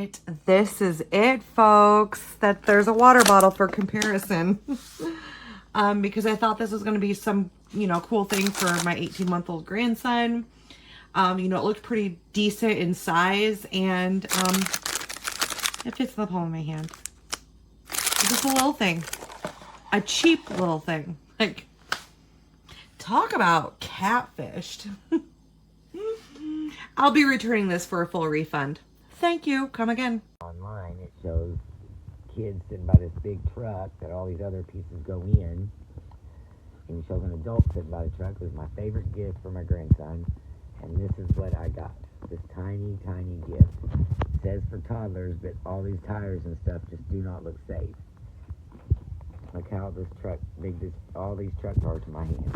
right, this is it, folks. That there's a water bottle for comparison. Because I thought this was going to be some, cool thing for my 18-month-old grandson. It looked pretty decent in size, and it fits in the palm of my hand. It's just a little thing. A cheap little thing. Like, talk about catfished. I'll be returning this for a full refund. Thank you. Come again. Online, it shows kids sitting by this big truck that all these other pieces go in. And it shows an adult sitting by the truck. It was my favorite gift for my grandson. And this is what I got. This tiny, tiny gift. It says for toddlers, but all these tires and stuff just do not look safe. Look how big all these trucks are to my hand.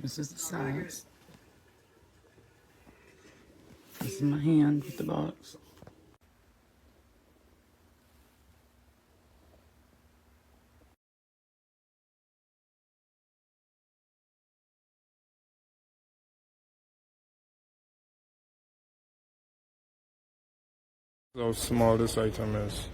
This is the size. This is my hand with the box. How small this item is.